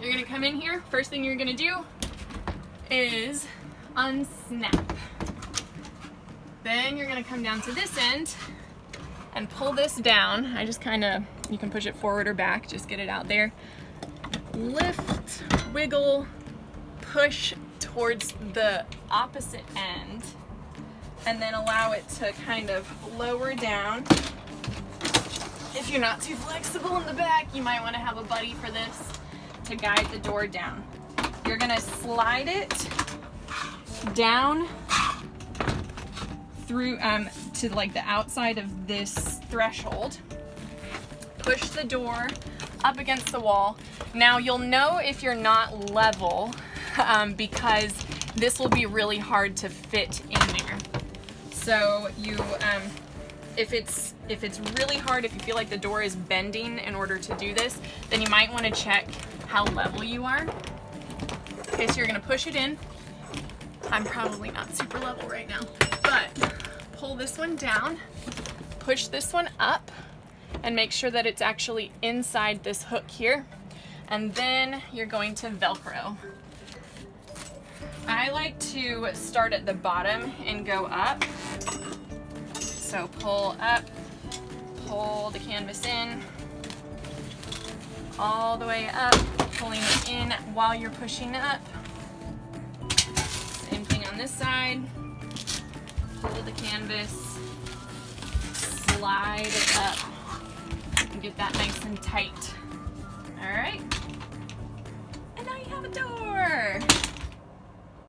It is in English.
You're gonna come in here. First thing you're gonna do is unsnap. Then you're gonna come down to this end and pull this down. I just you can push it forward or back, just get it out there. Lift, wiggle, push towards the opposite end, and then allow it to kind of lower down. If you're not too flexible in the back, you might want to have a buddy for this to guide the door down. You're gonna slide it down through to like the outside of this threshold. Push the door up against the wall. Now you'll know if you're not level because this will be really hard to fit in there. So you, if it's really hard, if you feel like the door is bending in order to do this, then you might want to check how level you are. Okay, so you're gonna push it in. I'm probably not super level right now, but pull this one down, push this one up, and make sure that it's actually inside this hook here. And then you're going to Velcro. I like to start at the bottom and go up. So pull up, pull the canvas in, all the way up, pulling it in while you're pushing up. Same thing on this side. Pull the canvas, slide it up, and get that nice and tight. All right, and now you have a door.